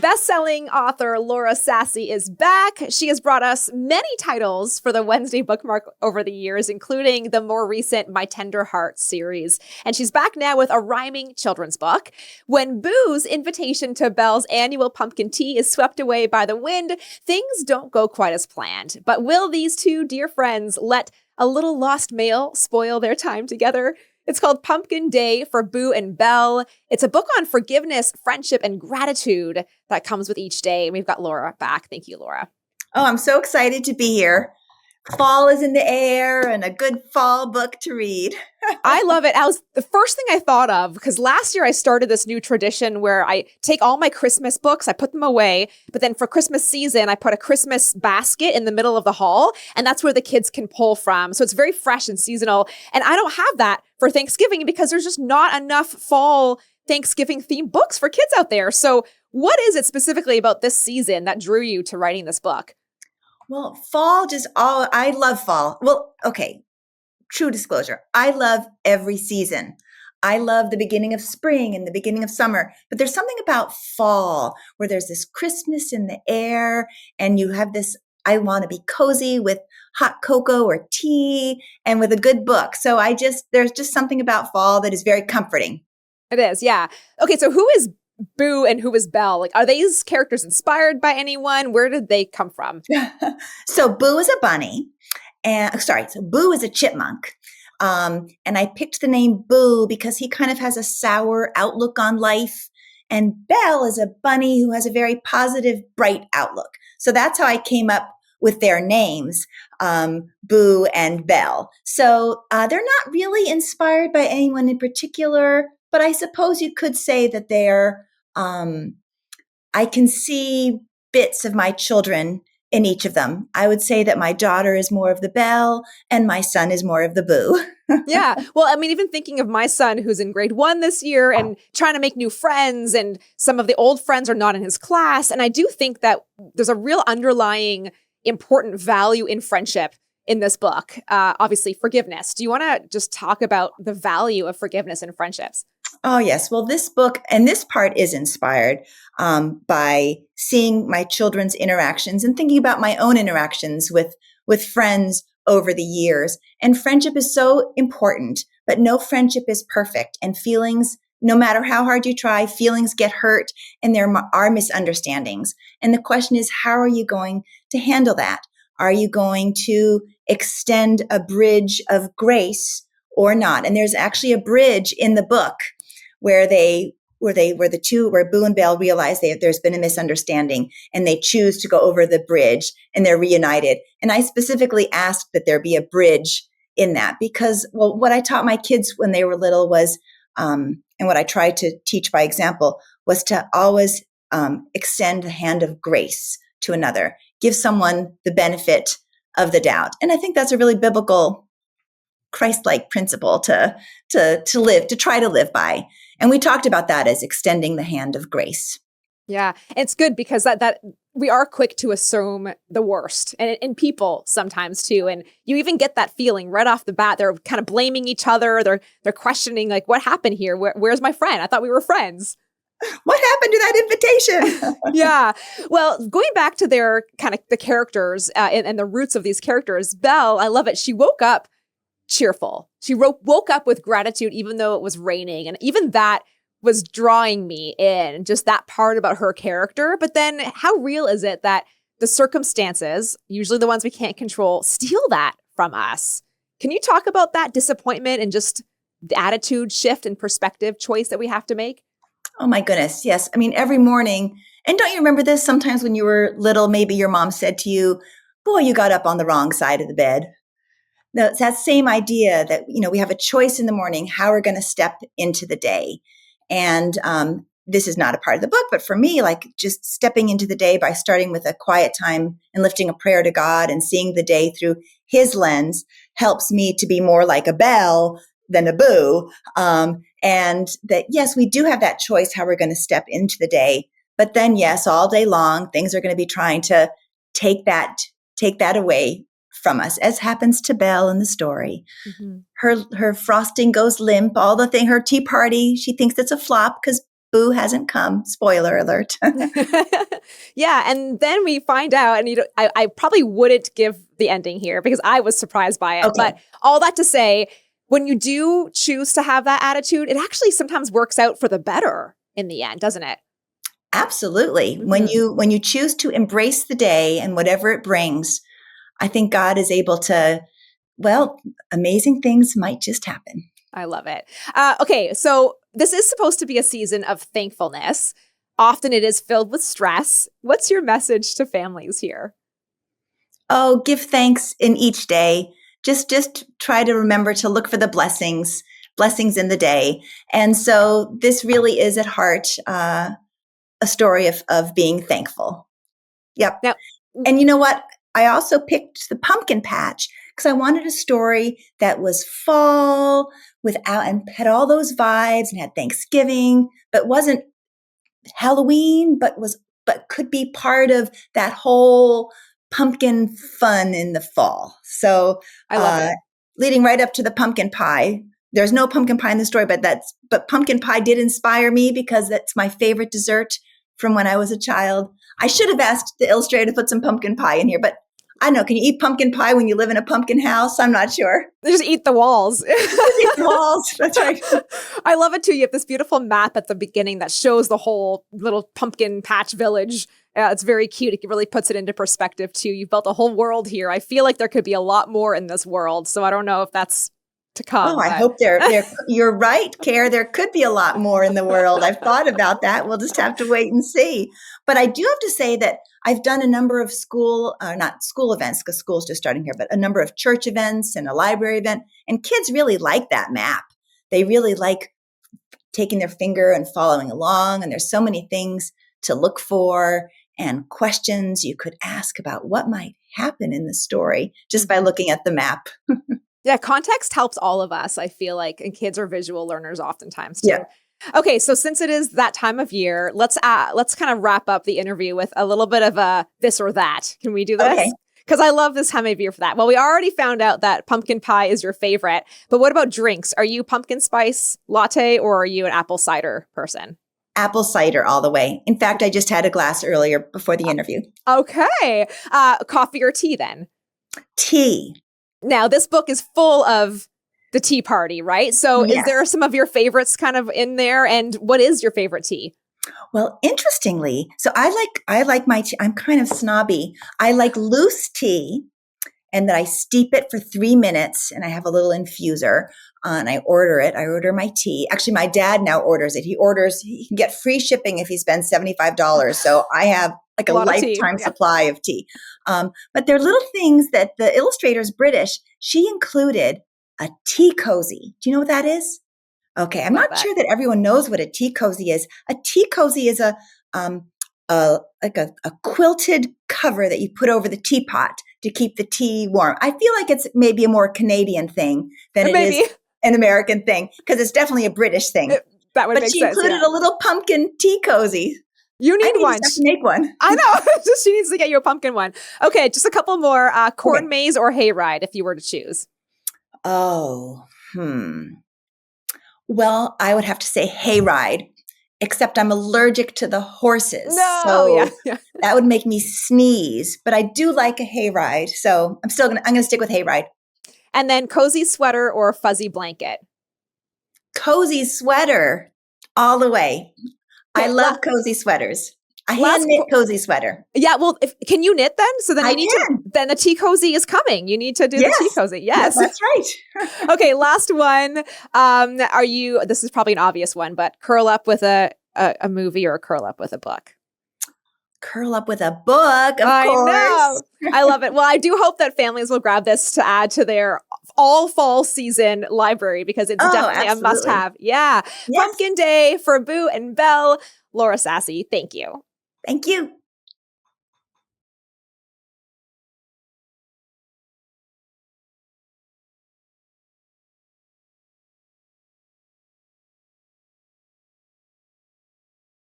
Best-selling author Laura Sassi is back. She has brought us many titles for the Wednesday bookmark over the years, including the more recent My Tender Heart series. And she's back now with a rhyming children's book. When Boo's invitation to Belle's annual pumpkin tea is swept away by the wind, things don't go quite as planned. But will these two dear friends let a little lost mail spoil their time together? It's called Pumpkin Day for Boo and Belle. It's a book on forgiveness, friendship, and gratitude that comes with each day. And we've got Laura back. Thank you, Laura. Oh, I'm so excited to be here. Fall is in the air and a good fall book to read. I love it. The first thing I thought of, because last year I started this new tradition where I take all my Christmas books, I put them away, but then for Christmas season, I put a Christmas basket in the middle of the hall, and that's where the kids can pull from. So it's very fresh and seasonal. And I don't have that for Thanksgiving because there's just not enough fall Thanksgiving themed books for kids out there. So what is it specifically about this season that drew you to writing this book? Well, I love fall. Well, okay, true disclosure. I love every season. I love the beginning of spring and the beginning of summer, but there's something about fall where there's this Christmas in the air and you have this, I want to be cozy with hot cocoa or tea and with a good book. So there's just something about fall that is very comforting. It is, yeah. Okay, so who is Boo and who is Belle? Like, are these characters inspired by anyone? Where did they come from? So Boo is a bunny. So Boo is a chipmunk. And I picked the name Boo because he kind of has a sour outlook on life. And Belle is a bunny who has a very positive, bright outlook. So that's how I came up with their names, Boo and Belle. So they're not really inspired by anyone in particular, but I suppose you could say that they're, I can see bits of my children in each of them. I would say that my daughter is more of the Belle and my son is more of the Boo. Yeah. Well, I mean, even thinking of my son who's in grade 1 this year and trying to make new friends, and some of the old friends are not in his class. And I do think that there's a real underlying important value in friendship in this book. Obviously, forgiveness. Do you want to just talk about the value of forgiveness in friendships? Oh, yes. Well, this book and this part is inspired by seeing my children's interactions and thinking about my own interactions with friends over the years. And friendship is so important, but no friendship is perfect. And feelings, no matter how hard you try, feelings get hurt and there are misunderstandings. And the question is, how are you going to handle that? Are you going to extend a bridge of grace or not? And there's actually a bridge in the book where Boo and Belle realize there's been a misunderstanding and they choose to go over the bridge and they're reunited. And I specifically asked that there be a bridge in that because, well, what I taught my kids when they were little was, and what I tried to teach by example was to always extend the hand of grace to another, give someone the benefit of the doubt. And I think that's a really biblical, Christ-like principle to try to live by. And we talked about that as extending the hand of grace. Yeah. It's good because that we are quick to assume the worst and in people sometimes too. And you even get that feeling right off the bat. They're kind of blaming each other. They're questioning like, what happened here? Where's my friend? I thought we were friends. What happened to that invitation? Yeah. Well, going back to their kind of the characters and the roots of these characters, Belle, I love it. She woke up cheerful. She woke up with gratitude, even though it was raining. And even that was drawing me in, just that part about her character. But then how real is it that the circumstances, usually the ones we can't control, steal that from us? Can you talk about that disappointment and just the attitude shift and perspective choice that we have to make? Oh my goodness. Yes. I mean, every morning, and don't you remember this? Sometimes when you were little, maybe your mom said to you, boy, you got up on the wrong side of the bed. It's that same idea that, we have a choice in the morning, how we're going to step into the day. And this is not a part of the book, but for me, like just stepping into the day by starting with a quiet time and lifting a prayer to God and seeing the day through his lens helps me to be more like a Belle than a Boo. And that, yes, we do have that choice how we're going to step into the day. But then, yes, all day long, things are going to be trying to take that away from us, as happens to Belle in the story. Mm-hmm. Her frosting goes limp, her tea party, she thinks it's a flop because Boo hasn't come. Spoiler alert. Yeah. And then we find out, and I probably wouldn't give the ending here because I was surprised by it. Okay. But all that to say, when you do choose to have that attitude, it actually sometimes works out for the better in the end, doesn't it? Absolutely. Mm-hmm. When you choose to embrace the day and whatever it brings, I think God is able to, well, amazing things might just happen. I love it. Okay, so this is supposed to be a season of thankfulness. Often it is filled with stress. What's your message to families here? Oh, give thanks in each day. Just try to remember to look for the blessings in the day. And so this really is at heart a story of being thankful. Yep. Now, And you know what? I also picked the pumpkin patch because I wanted a story that was fall without and had all those vibes and had Thanksgiving, but wasn't Halloween, but could be part of that whole pumpkin fun in the fall. So I love it. leading right up to the pumpkin pie. There's no pumpkin pie in the story, but pumpkin pie did inspire me because that's my favorite dessert from when I was a child. I should have asked the illustrator to put some pumpkin pie in here, but I don't know. Can you eat pumpkin pie when you live in a pumpkin house? I'm not sure. They just eat the walls. Eat the walls. That's right. I love it too. You have this beautiful map at the beginning that shows the whole little pumpkin patch village. It's very cute. It really puts it into perspective too. You've built a whole world here. I feel like there could be a lot more in this world. So I don't know if that's to come. Oh, I hope you're right, Care. There could be a lot more in the world. I've thought about that. We'll just have to wait and see. But I do have to say that I've done a number of not school events because school's just starting here, but a number of church events and a library event. And kids really like that map. They really like taking their finger and following along. And there's so many things to look for and questions you could ask about what might happen in the story just by looking at the map. Yeah, context helps all of us, I feel like, and kids are visual learners oftentimes too. Yeah. Okay, so since it is that time of year, let's kind of wrap up the interview with a little bit of a this or that. Can we do this? Okay. Because I love this time of year for that. Well, we already found out that pumpkin pie is your favorite, but what about drinks? Are you pumpkin spice latte or are you an apple cider person? Apple cider all the way. In fact, I just had a glass earlier before the interview. Okay. Coffee or tea then? Tea. Now, this book is full of the tea party, right? So Yes. Is there some of your favorites kind of in there? And what is your favorite tea? Well, interestingly, so I like my tea. I'm kind of snobby. I like loose tea and then I steep it for 3 minutes and I have a little infuser and I order it. I order my tea. Actually, my dad now orders it. He can get free shipping if he spends $75. So I have like a lifetime supply of tea. But there are little things that the illustrator's British. She included a tea cozy. Do you know what that is? Okay, I'm not sure that everyone knows what a tea cozy is. A tea cozy is a quilted cover that you put over the teapot to keep the tea warm. I feel like it's maybe a more Canadian thing than it is an American thing because it's definitely a British thing. That would make sense. But she included a little pumpkin tea cozy. You need one. Just have to make one. I know. She needs to get you a pumpkin one. Okay, just a couple more. Corn maze or hayride, if you were to choose. Oh, Well, I would have to say hayride, except I'm allergic to the horses. No, so that would make me sneeze. But I do like a hayride, so I'm gonna stick with hayride. And then cozy sweater or fuzzy blanket. Cozy sweater, all the way. I love cozy sweaters. A hand knit cozy sweater. Yeah, well, can you knit then? So then then the tea cozy is coming. You need to do the tea cozy. Yes, that's right. Okay, last one. This is probably an obvious one, but curl up with a movie or curl up with a book? Curl up with a book, of course. I know. I love it. Well, I do hope that families will grab this to add to their all fall season library because it's definitely a must have. Yeah. Yes. Pumpkin Day for Boo and Belle. Laura Sassi, thank you. Thank you.